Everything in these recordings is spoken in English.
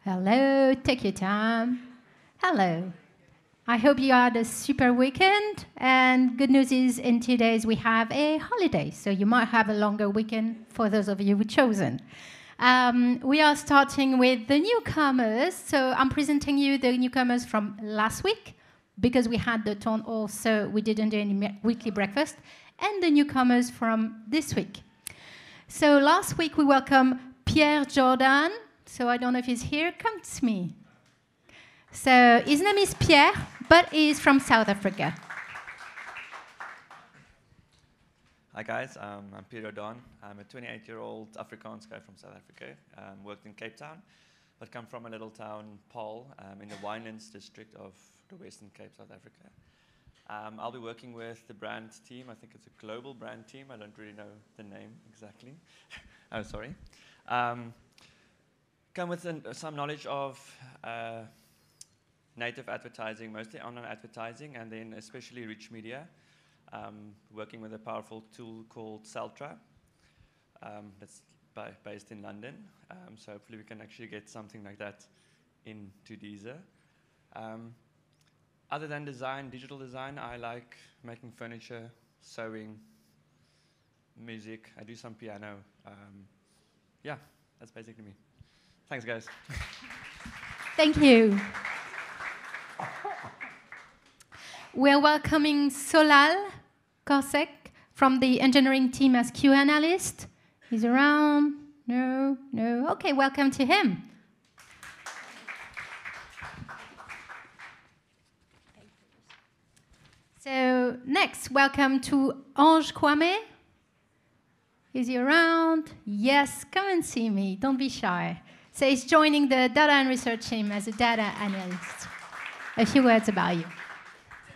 Hello, take your time. Hello. I hope you had a super weekend. And good news is, in 2 days, we have a holiday. So you might have a longer weekend for those of you who've chosen. We are starting with the newcomers. So I'm presenting you the newcomers from last week, because we had the town hall, so we didn't do any weekly breakfast, and the newcomers from this week. So last week we welcomed Pierre Jordan. So I don't know if he's here. Come to me. So his name is Pierre, but he's from South Africa. Hi guys, I'm Pierre Jordan. I'm a 28-year-old Afrikaans guy from South Africa. Worked in Cape Town, but come from a little town, Paarl, in the Winelands district of the Western Cape, South Africa. I'll be working with the brand team. I think it's a global brand team. I don't really know the name exactly. Oh, sorry. Come with some knowledge of native advertising, mostly online advertising, and then especially rich media. Working with a powerful tool called Celtra. That's based in London. So hopefully we can actually get something like that into Deezer. Other than design, digital design, I like making furniture, sewing, music. I do some piano. Yeah, that's basically me. Thanks, guys. Thank you. We're welcoming Solal Korsek from the engineering team as Q analyst. He's around? No. Okay, welcome to him. So next, welcome to Ange Kwame. Is he around? Yes, come and see me. Don't be shy. So he's joining the data and research team as a data analyst. A few words about you.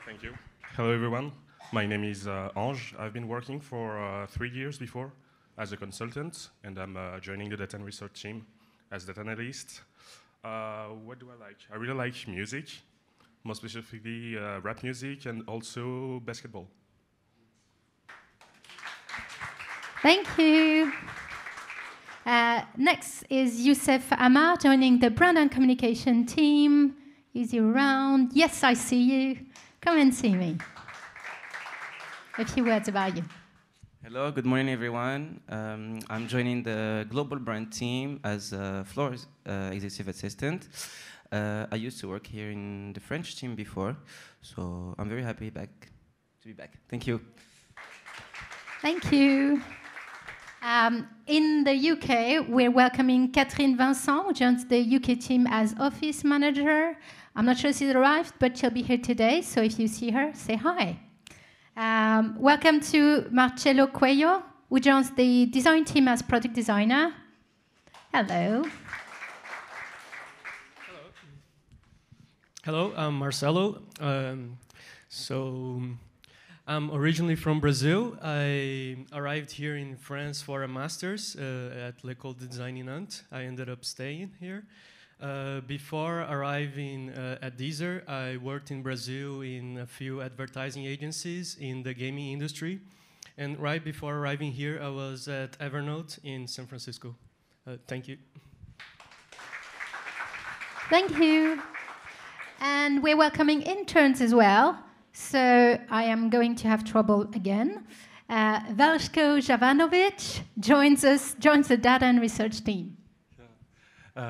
Thank you. Hello, everyone. My name is Ange. I've been working for 3 years before as a consultant, and I'm joining the data and research team as data analyst. What do I like? I really like music, more specifically rap music and also basketball. Thank you. Next is Youssef Amar joining the brand and communication team. Is he around? Yes, I see you. Come and see me. A few words about you. Hello, good morning, everyone. I'm joining the global brand team as Floor's executive assistant. I used to work here in the French team before, so I'm very happy to be back. Thank you. Thank you. In the UK, we're welcoming Catherine Vincent, who joins the UK team as office manager. I'm not sure she's arrived, but she'll be here today, so if you see her, say hi. Welcome to Marcello Cuello, who joins the design team as product designer. Hello. Hello, I'm Marcelo. I'm originally from Brazil. I arrived here in France for a master's at L'École de Design in Nantes. I ended up staying here. Before arriving at Deezer, I worked in Brazil in a few advertising agencies in the gaming industry. And right before arriving here, I was at Evernote in San Francisco. Thank you. Thank you. And we're welcoming interns as well. So I am going to have trouble again. Veljko Jovanovic joins the data and research team.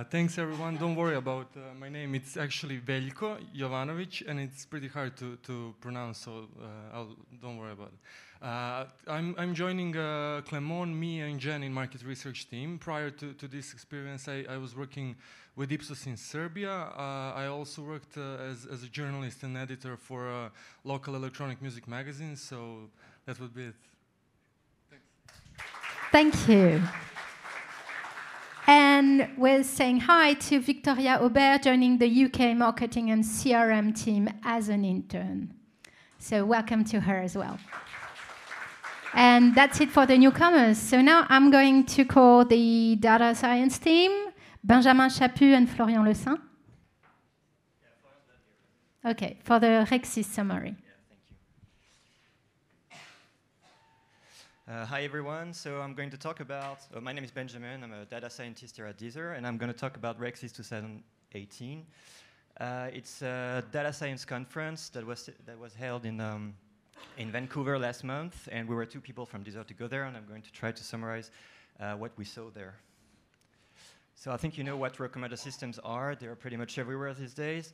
Thanks, everyone. Don't worry about my name. It's actually Veljko Jovanovic, and it's pretty hard to pronounce, so don't worry about it. I'm joining Clement, me, and Jen in market research team. Prior to this experience, I was working with Ipsos in Serbia. I also worked as a journalist and editor for a local electronic music magazine, so that would be it. Thanks. Thank you. And we're saying hi to Victoria Aubert, joining the UK marketing and CRM team as an intern. So welcome to her as well. And that's it for the newcomers. So now I'm going to call the data science team, Benjamin Chaput and Florian Le Saint. Okay, for the Rexis summary. Hi everyone, so I'm going to talk about, my name is Benjamin, I'm a data scientist here at Deezer, and I'm going to talk about RexSys 2018. It's a data science conference that was held in Vancouver last month, and we were 2 people from Deezer to go there, and I'm going to try to summarize what we saw there. So I think you know what recommender systems are. They're pretty much everywhere these days.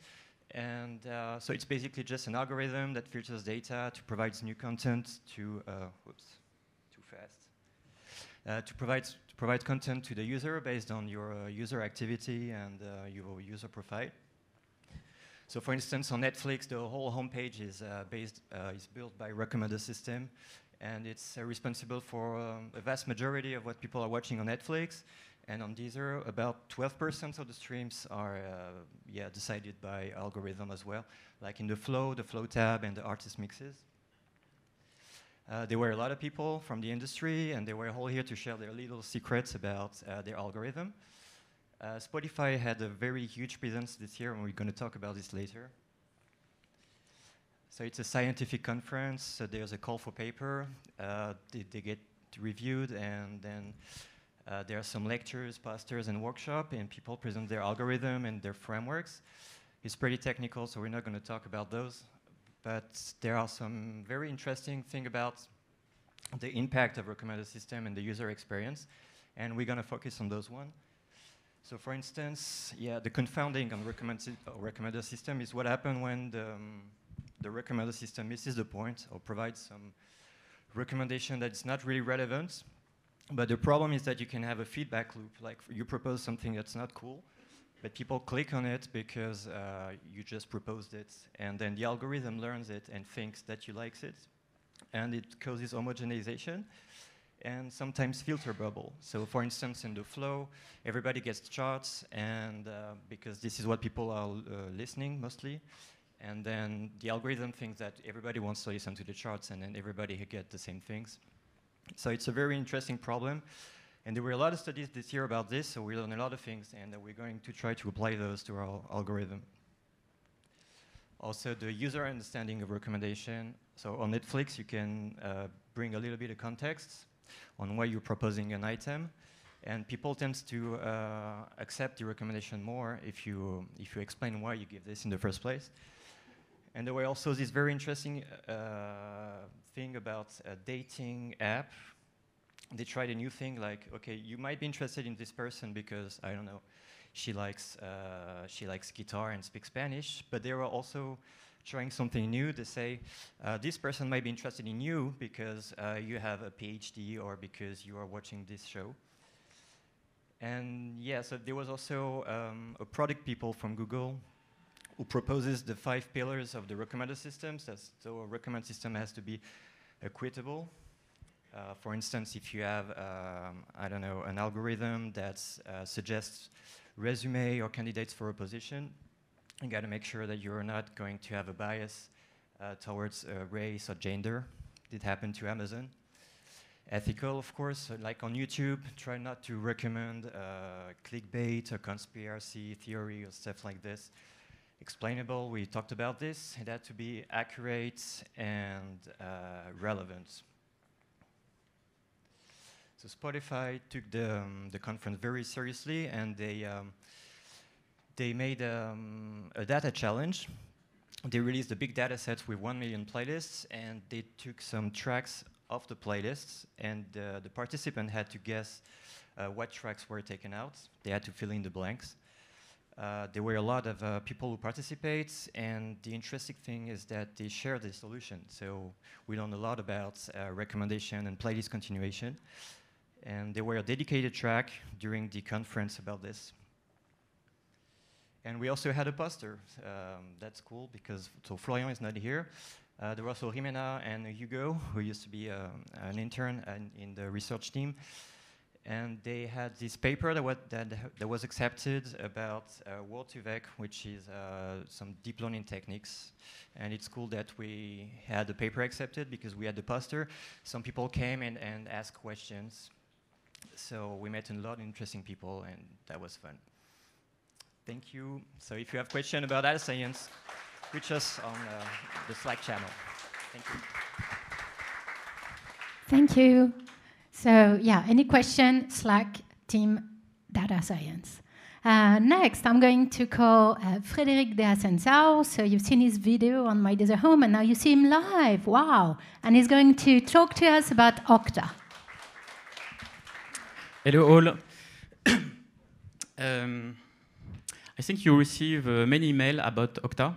And so it's basically just an algorithm that filters data to provide new content to, to provide content to the user based on your user activity and your user profile. So for instance, on Netflix, the whole homepage is built by recommender system, and it's responsible for a vast majority of what people are watching on Netflix. And on Deezer, about 12% of the streams are decided by algorithm as well, like in the Flow tab, and the artist mixes. There were a lot of people from the industry, and they were all here to share their little secrets about their algorithm. Spotify had a very huge presence this year, and we're going to talk about this later. So it's a scientific conference, so there's a call for paper. They get reviewed, and then there are some lectures, posters, and workshops, and people present their algorithm and their frameworks. It's pretty technical, so we're not going to talk about those. But there are some very interesting things about the impact of recommender system and the user experience, and we're going to focus on those one. So for instance, the confounding on recommender system is what happens when the recommender system misses the point or provides some recommendation that's not really relevant. But the problem is that you can have a feedback loop, like you propose something that's not cool, but people click on it because you just proposed it, and then the algorithm learns it and thinks that you like it, and it causes homogenization and sometimes filter bubble. So for instance, in the Flow, everybody gets charts, and because this is what people are listening mostly, and then the algorithm thinks that everybody wants to listen to the charts, and then everybody get the same things. So it's a very interesting problem. And there were a lot of studies this year about this, so we learned a lot of things, and we're going to try to apply those to our algorithm. Also, the user understanding of recommendation. So on Netflix, you can bring a little bit of context on why you're proposing an item, and people tend to accept the recommendation more if you explain why you give this in the first place. And there were also this very interesting thing about a dating app. They tried a new thing, like, okay, you might be interested in this person because, I don't know, she likes guitar and speaks Spanish, but they were also trying something new. They say, this person might be interested in you because you have a PhD or because you are watching this show. And yeah, so there was also a product people from Google who proposes the 5 pillars of the recommender systems. So a recommend system has to be equitable. For instance, if you have, I don't know, an algorithm that suggests resume or candidates for a position, you got to make sure that you're not going to have a bias towards race or gender. It happened to Amazon. Ethical, of course, like on YouTube, try not to recommend clickbait or conspiracy theory or stuff like this. Explainable, we talked about this. It had to be accurate and relevant. So Spotify took the conference very seriously, and they made a data challenge. They released a big data set with 1 million playlists, and they took some tracks off the playlists, and the participant had to guess what tracks were taken out. They had to fill in the blanks. There were a lot of people who participate, and the interesting thing is that they share the solution. So we learned a lot about recommendation and playlist continuation. And there were a dedicated track during the conference about this. And we also had a poster. That's cool because, so Florian is not here. There were also Jimena and Hugo, who used to be an intern in the research team. And they had this paper that was accepted about Word2Vec, which is some deep learning techniques. And it's cool that we had the paper accepted because we had the poster. Some people came and asked questions. So we met a lot of interesting people, and that was fun. Thank you. So if you have questions about data science, reach us on the Slack channel. Thank you. Thank you. So yeah, any question, Slack, team, data science. Next, I'm going to call Frédéric de Ascensão. So you've seen his video on My Desert Home, and now you see him live. Wow. And he's going to talk to us about Okta. Hello all. I think you receive many emails about Okta,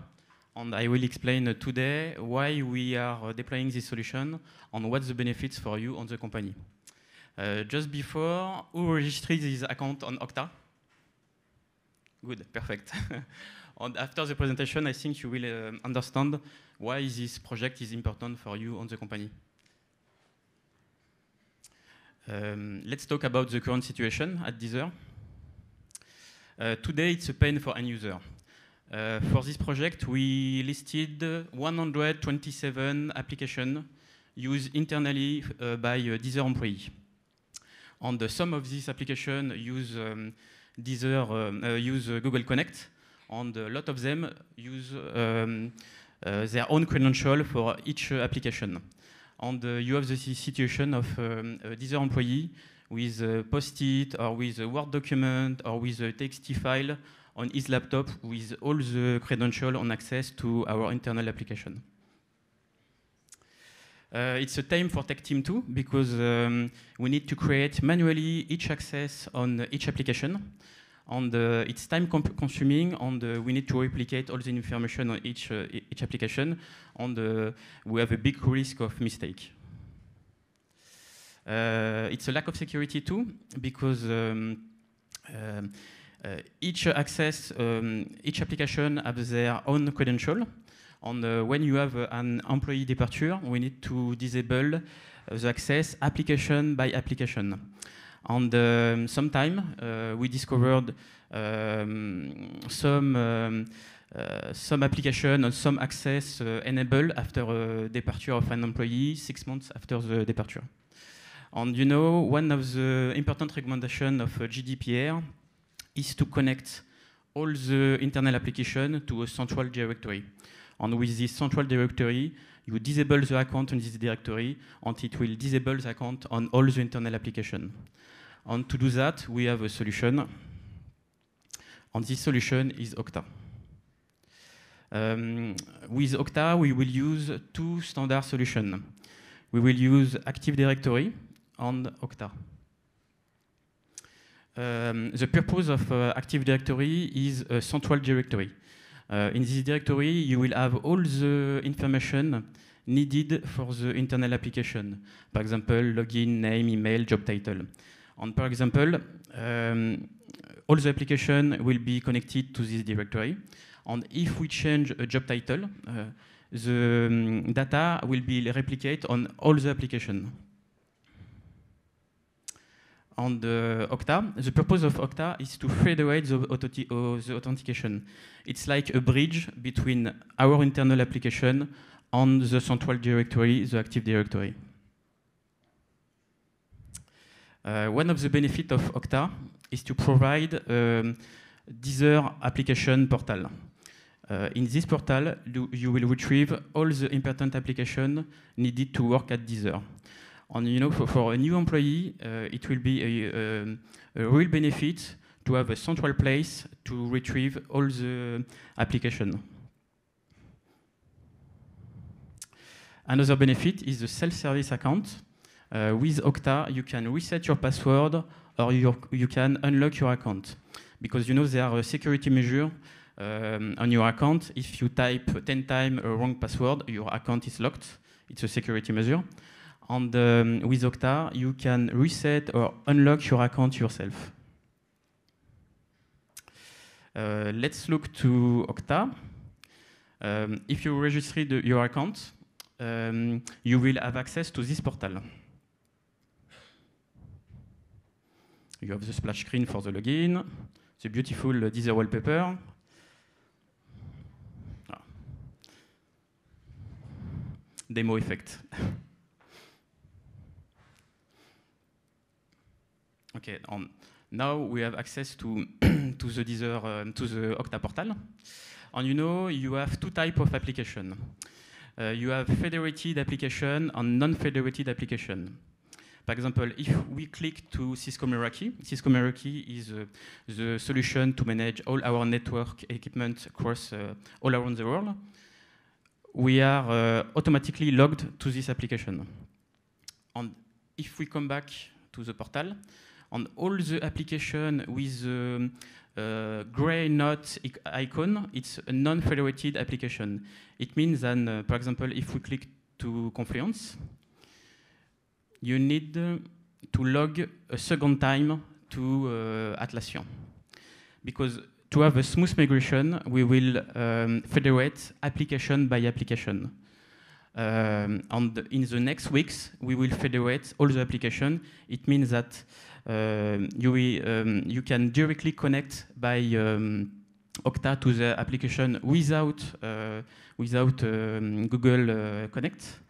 and I will explain today why we are deploying this solution and what's the benefits for you on the company. Just before, who registered this account on Okta? Good, perfect. And after the presentation, I think you will understand why this project is important for you on the company. Let's talk about the current situation at Deezer. Today, it's a pain for end user. For this project, we listed 127 applications used internally by Deezer employees. And some of these applications use use Google Connect, and a lot of them use their own credential for each application. And you have the situation of a Deezer employee with a Post-it or with a Word document or with a TXT file on his laptop with all the credentials and access to our internal application. It's a time for tech team too, because we need to create manually each access on each application. And it's time consuming, and we need to replicate all the information on each application, and we have a big risk of mistake. It's a lack of security too, because each application has their own credential. And when you have an employee departure, we need to disable the access application by application. And sometimes we discovered some application and some access enabled after departure of an employee 6 months after the departure. And you know, one of the important recommendations of GDPR is to connect all the internal application to a central directory. And with this central directory, you disable the account on this directory, and it will disable the account on all the internal application. And to do that, we have a solution. And this solution is Okta. With Okta, we will use two standard solutions. We will use Active Directory and Okta. The purpose of Active Directory is a central directory. In this directory, you will have all the information needed for the internal application. For example, login, name, email, job title. And for example, all the application will be connected to this directory. And if we change a job title, the data will be replicated on all the application. On the Okta, the purpose of Okta is to federate the authentication. It's like a bridge between our internal application and the central directory, the Active Directory. One of the benefits of Okta is to provide Deezer application portal. In this portal, you will retrieve all the important applications needed to work at Deezer. And you know, for a new employee, it will be a real benefit to have a central place to retrieve all the application. Another benefit is the self-service account. With Okta, you can reset your password or you can unlock your account. Because you know there are security measures on your account. If you type 10 times a wrong password, your account is locked. It's a security measure. And with Okta, you can reset or unlock your account yourself. Let's look to Okta. If you register your account, you will have access to this portal. You have the splash screen for the login, the beautiful Deezer wallpaper. Demo effect. Okay, now we have access to the Deezer, to the Okta portal. And you know, you have two types of application. you have federated application and non-federated application. For example, if we click to Cisco Meraki is the solution to manage all our network equipment across all around the world. We are automatically logged to this application. And if we come back to the portal, on all the application with the gray knot icon, it's a non-federated application. It means that, for example, if we click to Confluence, you need to log a second time to Atlassian. Because to have a smooth migration, we will federate application by application. And in the next weeks, we will federate all the application. It means that you can directly connect by Okta to the application without Google Connect.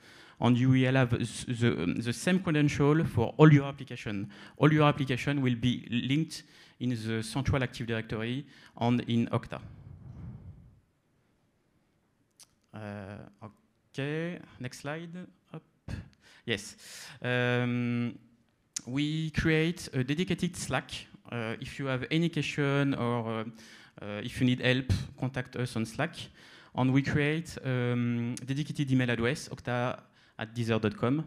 And you will have the same credential for all your application. All your application will be linked in the central Active Directory and in Okta. Okay, next slide. Up. Yes. We create a dedicated Slack. If you have any question or if you need help, contact us on Slack. And we create dedicated email address, okta@deezer.com.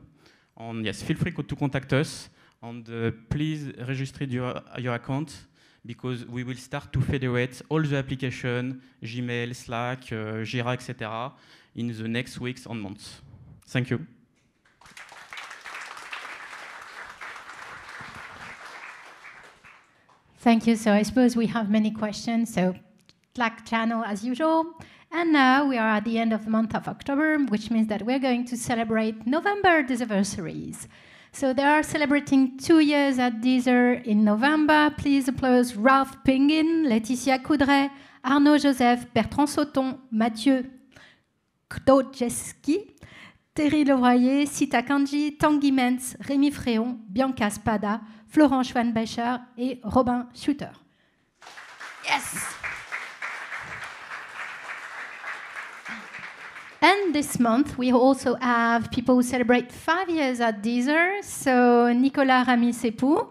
And yes, feel free to contact us. And please register your account because we will start to federate all the applications, Gmail, Slack, Jira, etc. in the next weeks and months. Thank you. Thank you. So I suppose we have many questions. So Slack channel as usual. And now we are at the end of the month of October, which means that we're going to celebrate November anniversaries. So they are celebrating 2 years at Deezer in November. Please applaud Ralph Pingin, Laetitia Coudray, Arnaud Joseph, Bertrand Sauton, Mathieu Kdojeski, Thierry Leroyer, Sita Kanji, Tanguy Mentz, Rémi Fréon, Bianca Spada, Florent Schwanbecher et Robin Schutter. Yes! And this month, we also have people who celebrate 5 years at Deezer. So Nicolas Ramy-Sepou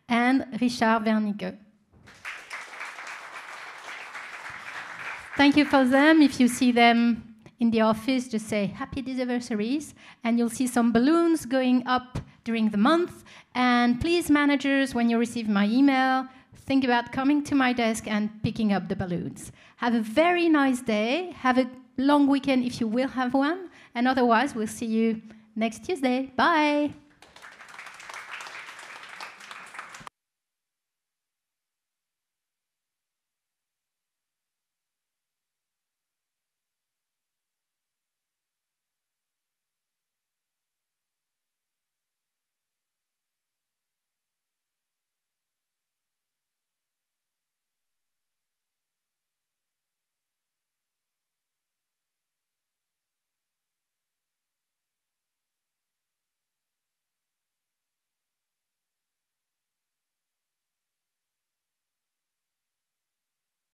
and Richard Wernicke. Thank you for them. If you see them in the office, just say happy Deezerversaries, and you'll see some balloons going up during the month. And please, managers, when you receive my email, think about coming to my desk and picking up the balloons. Have a very nice day. Have a long weekend if you will have one. And otherwise, we'll see you next Tuesday. Bye.